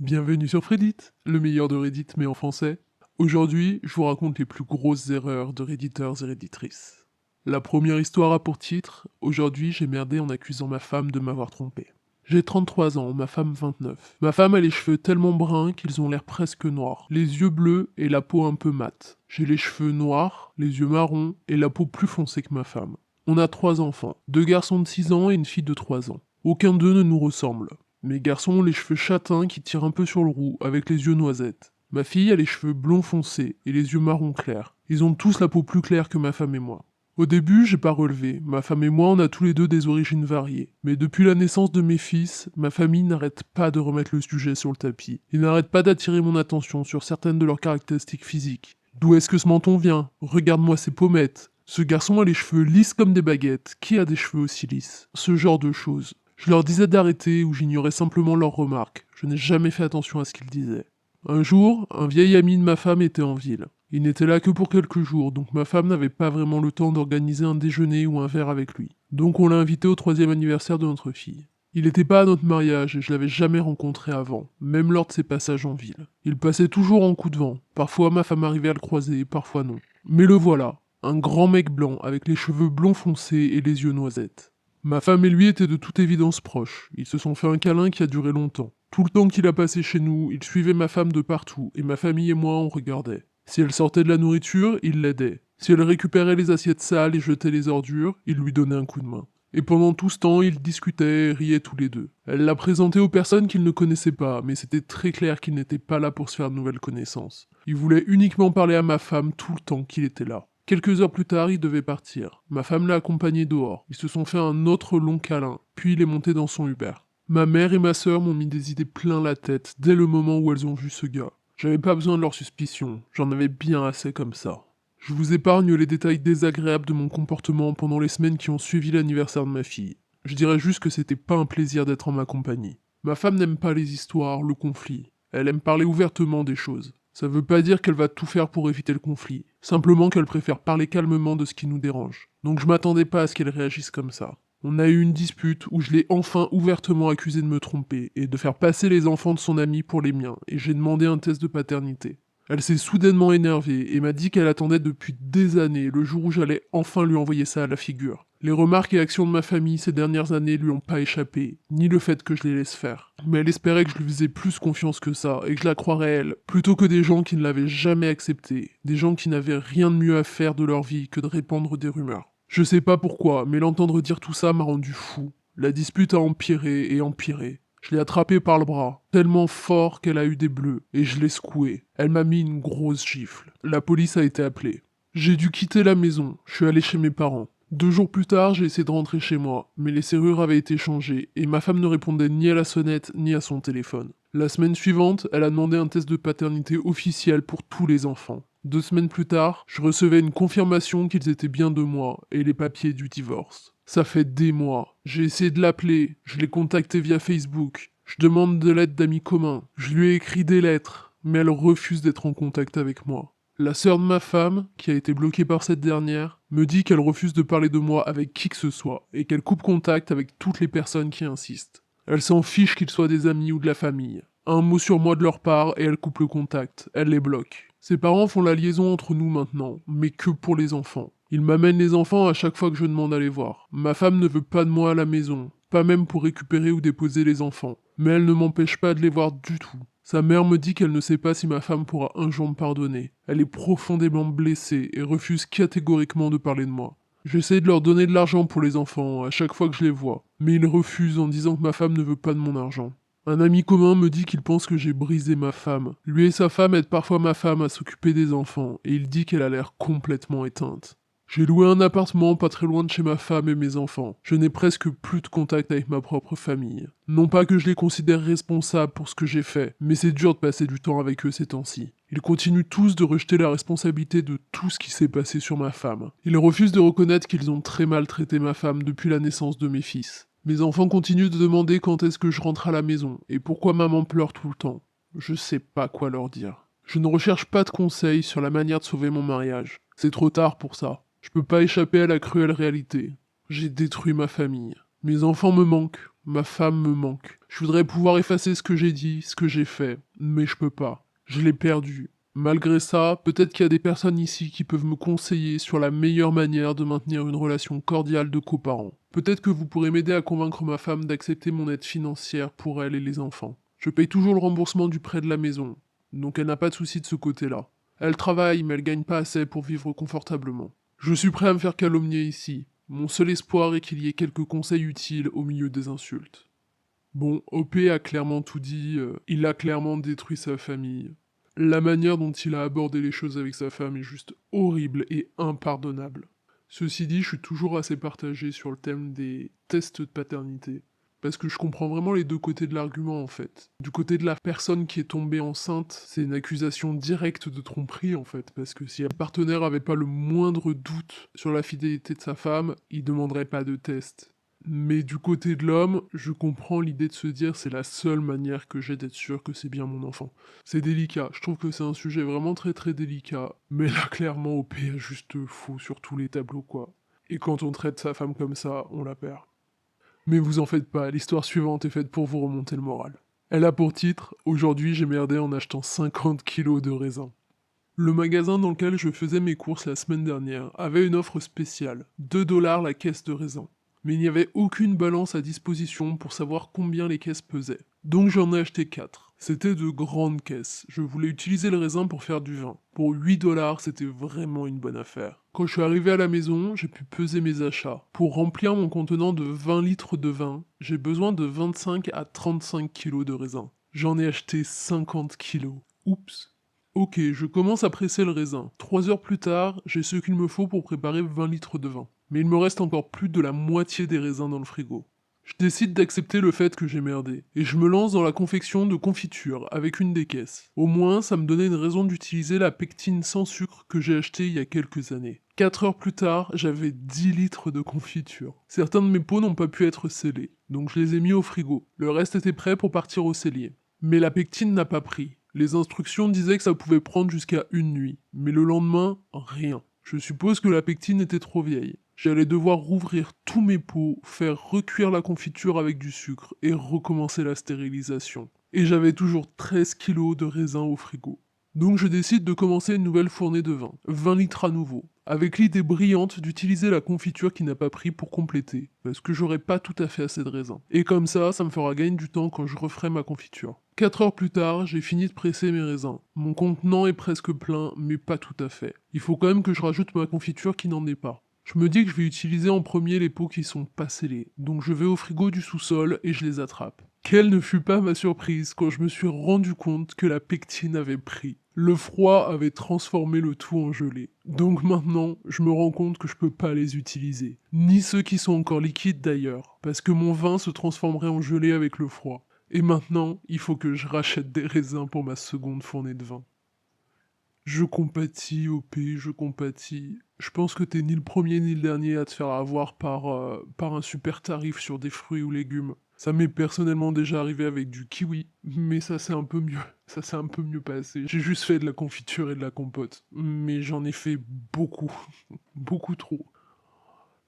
Bienvenue sur Reddit, le meilleur de Reddit mais en français. Aujourd'hui, je vous raconte les plus grosses erreurs de redditeurs et redditrices. La première histoire a pour titre « Aujourd'hui j'ai merdé en accusant ma femme de m'avoir trompé ». J'ai 33 ans, ma femme 29. Ma femme a les cheveux tellement bruns qu'ils ont l'air presque noirs, les yeux bleus et la peau un peu mate. J'ai les cheveux noirs, les yeux marrons et la peau plus foncée que ma femme. On a 3 enfants, 2 garçons de 6 ans et une fille de 3 ans. Aucun d'eux ne nous ressemble. Mes garçons ont les cheveux châtains qui tirent un peu sur le roux, avec les yeux noisettes. Ma fille a les cheveux blonds foncés et les yeux marron clairs. Ils ont tous la peau plus claire que ma femme et moi. Au début, j'ai pas relevé. Ma femme et moi, on a tous les deux des origines variées. Mais depuis la naissance de mes fils, ma famille n'arrête pas de remettre le sujet sur le tapis. Ils n'arrêtent pas d'attirer mon attention sur certaines de leurs caractéristiques physiques. D'où est-ce que ce menton vient? Regarde-moi ses pommettes. Ce garçon a les cheveux lisses comme des baguettes. Qui a des cheveux aussi lisses? Ce genre de choses. Je leur disais d'arrêter ou j'ignorais simplement leurs remarques. Je n'ai jamais fait attention à ce qu'ils disaient. Un jour, un vieil ami de ma femme était en ville. Il n'était là que pour quelques jours, donc ma femme n'avait pas vraiment le temps d'organiser un déjeuner ou un verre avec lui. Donc on l'a invité au 3e anniversaire de notre fille. Il n'était pas à notre mariage et je l'avais jamais rencontré avant, même lors de ses passages en ville. Il passait toujours en coup de vent. Parfois ma femme arrivait à le croiser, parfois non. Mais le voilà, un grand mec blanc avec les cheveux blonds foncés et les yeux noisettes. Ma femme et lui étaient de toute évidence proches. Ils se sont fait un câlin qui a duré longtemps. Tout le temps qu'il a passé chez nous, il suivait ma femme de partout, et ma famille et moi on regardait. Si elle sortait de la nourriture, il l'aidait. Si elle récupérait les assiettes sales et jetait les ordures, il lui donnait un coup de main. Et pendant tout ce temps, ils discutaient et riaient tous les deux. Elle l'a présenté aux personnes qu'il ne connaissait pas, mais c'était très clair qu'il n'était pas là pour se faire de nouvelles connaissances. Il voulait uniquement parler à ma femme tout le temps qu'il était là. Quelques heures plus tard, il devait partir. Ma femme l'a accompagné dehors. Ils se sont fait un autre long câlin, puis il est monté dans son Uber. Ma mère et ma sœur m'ont mis des idées plein la tête dès le moment où elles ont vu ce gars. J'avais pas besoin de leurs suspicions, j'en avais bien assez comme ça. Je vous épargne les détails désagréables de mon comportement pendant les semaines qui ont suivi l'anniversaire de ma fille. Je dirais juste que c'était pas un plaisir d'être en ma compagnie. Ma femme n'aime pas les histoires, le conflit. Elle aime parler ouvertement des choses. Ça veut pas dire qu'elle va tout faire pour éviter le conflit. Simplement qu'elle préfère parler calmement de ce qui nous dérange. Donc je m'attendais pas à ce qu'elle réagisse comme ça. On a eu une dispute où je l'ai enfin ouvertement accusé de me tromper et de faire passer les enfants de son ami pour les miens, et j'ai demandé un test de paternité. Elle s'est soudainement énervée et m'a dit qu'elle attendait depuis des années le jour où j'allais enfin lui envoyer ça à la figure. Les remarques et actions de ma famille ces dernières années lui ont pas échappé, ni le fait que je les laisse faire. Mais elle espérait que je lui faisais plus confiance que ça, et que je la croirais elle, plutôt que des gens qui ne l'avaient jamais acceptée, des gens qui n'avaient rien de mieux à faire de leur vie que de répandre des rumeurs. Je sais pas pourquoi, mais l'entendre dire tout ça m'a rendu fou. La dispute a empiré et empiré. Je l'ai attrapée par le bras, tellement fort qu'elle a eu des bleus, et je l'ai secouée. Elle m'a mis une grosse gifle. La police a été appelée. J'ai dû quitter la maison, je suis allé chez mes parents. 2 jours plus tard, j'ai essayé de rentrer chez moi, mais les serrures avaient été changées, et ma femme ne répondait ni à la sonnette ni à son téléphone. La semaine suivante, elle a demandé un test de paternité officiel pour tous les enfants. 2 semaines plus tard, je recevais une confirmation qu'ils étaient bien de moi, et les papiers du divorce. Ça fait des mois. J'ai essayé de l'appeler, je l'ai contacté via Facebook. Je demande de l'aide d'amis communs. Je lui ai écrit des lettres, mais elle refuse d'être en contact avec moi. La sœur de ma femme, qui a été bloquée par cette dernière, me dit qu'elle refuse de parler de moi avec qui que ce soit, et qu'elle coupe contact avec toutes les personnes qui insistent. Elle s'en fiche qu'ils soient des amis ou de la famille. Un mot sur moi de leur part et elle coupe le contact, elle les bloque. Ses parents font la liaison entre nous maintenant, mais que pour les enfants. Ils m'amènent les enfants à chaque fois que je demande à les voir. Ma femme ne veut pas de moi à la maison, pas même pour récupérer ou déposer les enfants, mais elle ne m'empêche pas de les voir du tout. Sa mère me dit qu'elle ne sait pas si ma femme pourra un jour me pardonner. Elle est profondément blessée et refuse catégoriquement de parler de moi. J'essaie de leur donner de l'argent pour les enfants à chaque fois que je les vois, mais ils refusent en disant que ma femme ne veut pas de mon argent. Un ami commun me dit qu'il pense que j'ai brisé ma femme. Lui et sa femme aident parfois ma femme à s'occuper des enfants, et il dit qu'elle a l'air complètement éteinte. J'ai loué un appartement pas très loin de chez ma femme et mes enfants. Je n'ai presque plus de contact avec ma propre famille. Non pas que je les considère responsables pour ce que j'ai fait, mais c'est dur de passer du temps avec eux ces temps-ci. Ils continuent tous de rejeter la responsabilité de tout ce qui s'est passé sur ma femme. Ils refusent de reconnaître qu'ils ont très mal traité ma femme depuis la naissance de mes fils. Mes enfants continuent de demander quand est-ce que je rentre à la maison, et pourquoi maman pleure tout le temps. Je sais pas quoi leur dire. Je ne recherche pas de conseils sur la manière de sauver mon mariage. C'est trop tard pour ça. Je peux pas échapper à la cruelle réalité. J'ai détruit ma famille. Mes enfants me manquent. Ma femme me manque. Je voudrais pouvoir effacer ce que j'ai dit, ce que j'ai fait, mais je peux pas. Je l'ai perdue. Malgré ça, peut-être qu'il y a des personnes ici qui peuvent me conseiller sur la meilleure manière de maintenir une relation cordiale de coparents. Peut-être que vous pourrez m'aider à convaincre ma femme d'accepter mon aide financière pour elle et les enfants. Je paye toujours le remboursement du prêt de la maison, donc elle n'a pas de souci de ce côté-là. Elle travaille, mais elle gagne pas assez pour vivre confortablement. Je suis prêt à me faire calomnier ici. Mon seul espoir est qu'il y ait quelques conseils utiles au milieu des insultes. Bon, OP a clairement tout dit, il a clairement détruit sa famille. La manière dont il a abordé les choses avec sa femme est juste horrible et impardonnable. Ceci dit, je suis toujours assez partagé sur le thème des tests de paternité. Parce que je comprends vraiment les deux côtés de l'argument en fait. Du côté de la personne qui est tombée enceinte, c'est une accusation directe de tromperie en fait. Parce que si un partenaire avait pas le moindre doute sur la fidélité de sa femme, il demanderait pas de test. Mais du côté de l'homme, je comprends l'idée de se dire c'est la seule manière que j'ai d'être sûr que c'est bien mon enfant. C'est délicat, je trouve que c'est un sujet vraiment très très délicat. Mais là clairement OP a juste faux sur tous les tableaux quoi. Et quand on traite sa femme comme ça, on la perd. Mais vous en faites pas, l'histoire suivante est faite pour vous remonter le moral. Elle a pour titre Aujourd'hui j'ai merdé en achetant 50 kilos de raisins. Le magasin dans lequel je faisais mes courses la semaine dernière avait une offre spéciale, 2 $ la caisse de raisins. Mais il n'y avait aucune balance à disposition pour savoir combien les caisses pesaient. Donc j'en ai acheté 4. C'était de grandes caisses. Je voulais utiliser le raisin pour faire du vin. Pour 8 $, c'était vraiment une bonne affaire. Quand je suis arrivé à la maison, j'ai pu peser mes achats. Pour remplir mon contenant de 20 litres de vin, j'ai besoin de 25 à 35 kilos de raisin. J'en ai acheté 50 kilos. Oups. Ok, je commence à presser le raisin. 3 heures plus tard, j'ai ce qu'il me faut pour préparer 20 litres de vin. Mais il me reste encore plus de la moitié des raisins dans le frigo. Je décide d'accepter le fait que j'ai merdé, et je me lance dans la confection de confitures avec une des caisses. Au moins, ça me donnait une raison d'utiliser la pectine sans sucre que j'ai achetée il y a quelques années. 4 heures plus tard, j'avais 10 litres de confiture. Certains de mes pots n'ont pas pu être scellés, donc je les ai mis au frigo. Le reste était prêt pour partir au cellier. Mais la pectine n'a pas pris. Les instructions disaient que ça pouvait prendre jusqu'à une nuit, mais le lendemain, rien. Je suppose que la pectine était trop vieille. J'allais devoir rouvrir tous mes pots, faire recuire la confiture avec du sucre et recommencer la stérilisation. Et j'avais toujours 13 kilos de raisin au frigo. Donc je décide de commencer une nouvelle fournée de vin, 20 litres à nouveau, avec l'idée brillante d'utiliser la confiture qui n'a pas pris pour compléter, parce que j'aurais pas tout à fait assez de raisin. Et comme ça me fera gagner du temps quand je referai ma confiture. 4 heures plus tard, j'ai fini de presser mes raisins. Mon contenant est presque plein, mais pas tout à fait. Il faut quand même que je rajoute ma confiture qui n'en est pas. Je me dis que je vais utiliser en premier les pots qui sont pas scellés, donc je vais au frigo du sous-sol et je les attrape. Quelle ne fut pas ma surprise quand je me suis rendu compte que la pectine avait pris. Le froid avait transformé le tout en gelée. Donc maintenant, je me rends compte que je peux pas les utiliser. Ni ceux qui sont encore liquides d'ailleurs, parce que mon vin se transformerait en gelée avec le froid. Et maintenant, il faut que je rachète des raisins pour ma seconde fournée de vin. Je compatis, OP, je compatis. Je pense que t'es ni le premier ni le dernier à te faire avoir par un super tarif sur des fruits ou légumes. Ça m'est personnellement déjà arrivé avec du kiwi, mais ça c'est un peu mieux. Ça s'est un peu mieux passé. J'ai juste fait de la confiture et de la compote. Mais j'en ai fait beaucoup. Beaucoup trop.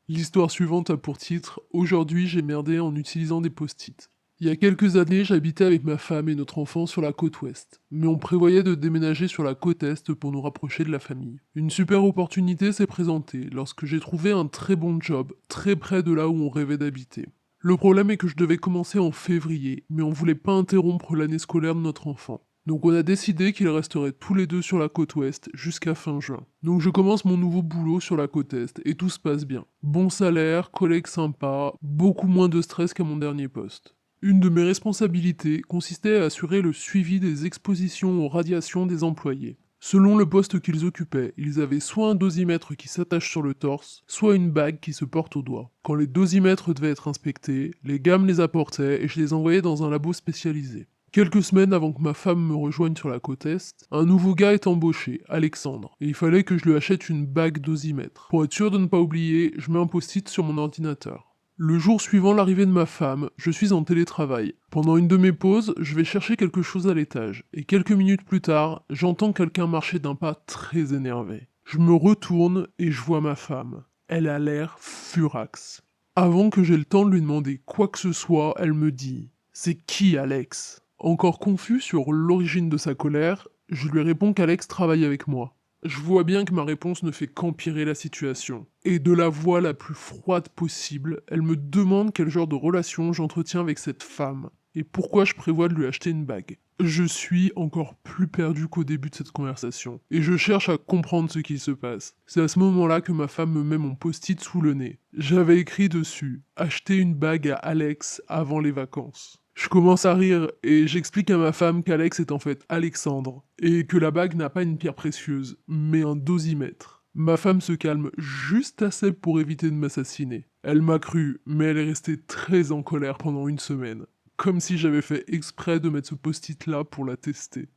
L'histoire suivante a pour titre Aujourd'hui j'ai merdé en utilisant des post-it. Il y a quelques années, j'habitais avec ma femme et notre enfant sur la côte ouest, mais on prévoyait de déménager sur la côte est pour nous rapprocher de la famille. Une super opportunité s'est présentée lorsque j'ai trouvé un très bon job, très près de là où on rêvait d'habiter. Le problème est que je devais commencer en février, mais on voulait pas interrompre l'année scolaire de notre enfant. Donc on a décidé qu'ils resteraient tous les deux sur la côte ouest jusqu'à fin juin. Donc je commence mon nouveau boulot sur la côte est et tout se passe bien. Bon salaire, collègues sympas, beaucoup moins de stress qu'à mon dernier poste. Une de mes responsabilités consistait à assurer le suivi des expositions aux radiations des employés. Selon le poste qu'ils occupaient, ils avaient soit un dosimètre qui s'attache sur le torse, soit une bague qui se porte au doigt. Quand les dosimètres devaient être inspectés, les gars me les apportaient et je les envoyais dans un labo spécialisé. Quelques semaines avant que ma femme me rejoigne sur la côte est, un nouveau gars est embauché, Alexandre, et il fallait que je lui achète une bague dosimètre. Pour être sûr de ne pas oublier, je mets un post-it sur mon ordinateur. Le jour suivant l'arrivée de ma femme, je suis en télétravail. Pendant une de mes pauses, je vais chercher quelque chose à l'étage, et quelques minutes plus tard, j'entends quelqu'un marcher d'un pas très énervé. Je me retourne et je vois ma femme. Elle a l'air furax. Avant que j'aie le temps de lui demander quoi que ce soit, elle me dit: «C'est qui Alex?» Encore confus sur l'origine de sa colère, je lui réponds qu'Alex travaille avec moi. Je vois bien que ma réponse ne fait qu'empirer la situation. Et de la voix la plus froide possible, elle me demande quel genre de relation j'entretiens avec cette femme, et pourquoi je prévois de lui acheter une bague. Je suis encore plus perdu qu'au début de cette conversation, et je cherche à comprendre ce qui se passe. C'est à ce moment-là que ma femme me met mon post-it sous le nez. J'avais écrit dessus: acheter une bague à Alex avant les vacances. Je commence à rire et j'explique à ma femme qu'Alex est en fait Alexandre et que la bague n'a pas une pierre précieuse, mais un dosimètre. Ma femme se calme juste assez pour éviter de m'assassiner. Elle m'a cru, mais elle est restée très en colère pendant une semaine. Comme si j'avais fait exprès de mettre ce post-it là pour la tester.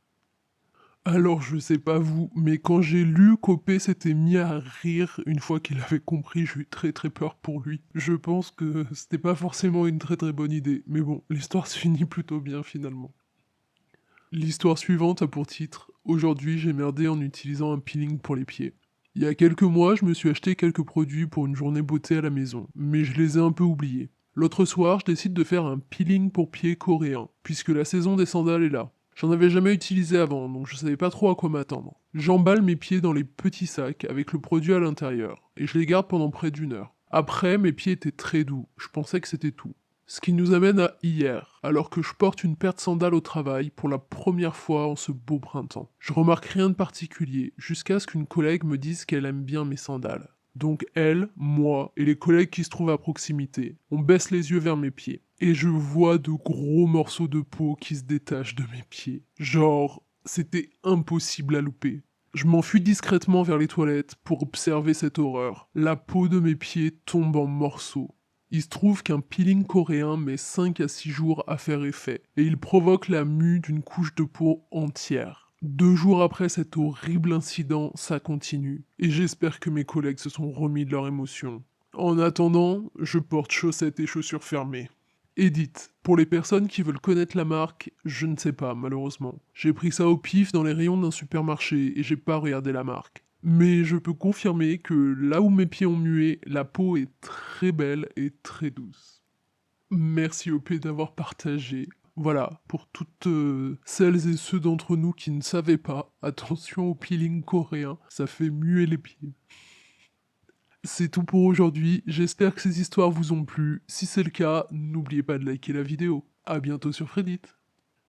Alors je sais pas vous, mais quand j'ai lu qu'OP s'était mis à rire une fois qu'il avait compris, j'ai eu très très peur pour lui. Je pense que c'était pas forcément une très très bonne idée, mais bon, l'histoire se finit plutôt bien finalement. L'histoire suivante a pour titre: Aujourd'hui j'ai merdé en utilisant un peeling pour les pieds. Il y a quelques mois, je me suis acheté quelques produits pour une journée beauté à la maison, mais je les ai un peu oubliés. L'autre soir, je décide de faire un peeling pour pieds coréen, puisque la saison des sandales est là. J'en avais jamais utilisé avant, donc je savais pas trop à quoi m'attendre. J'emballe mes pieds dans les petits sacs avec le produit à l'intérieur, et je les garde pendant près d'une heure. Après, mes pieds étaient très doux, je pensais que c'était tout. Ce qui nous amène à hier, alors que je porte une paire de sandales au travail pour la première fois en ce beau printemps. Je remarque rien de particulier, jusqu'à ce qu'une collègue me dise qu'elle aime bien mes sandales. Donc elle, moi et les collègues qui se trouvent à proximité, on baisse les yeux vers mes pieds. Et je vois de gros morceaux de peau qui se détachent de mes pieds. Genre, c'était impossible à louper. Je m'enfuis discrètement vers les toilettes pour observer cette horreur. La peau de mes pieds tombe en morceaux. Il se trouve qu'un peeling coréen met 5 à 6 jours à faire effet, et il provoque la mue d'une couche de peau entière. 2 jours après cet horrible incident, ça continue, et j'espère que mes collègues se sont remis de leur émotion. En attendant, je porte chaussettes et chaussures fermées. Edith, pour les personnes qui veulent connaître la marque, je ne sais pas, malheureusement. J'ai pris ça au pif dans les rayons d'un supermarché et j'ai pas regardé la marque. Mais je peux confirmer que là où mes pieds ont mué, la peau est très belle et très douce. Merci OP d'avoir partagé. Voilà, pour toutes celles et ceux d'entre nous qui ne savaient pas, attention au peeling coréen, ça fait muer les pieds. C'est tout pour aujourd'hui, j'espère que ces histoires vous ont plu. Si c'est le cas, n'oubliez pas de liker la vidéo. À bientôt sur Reddit.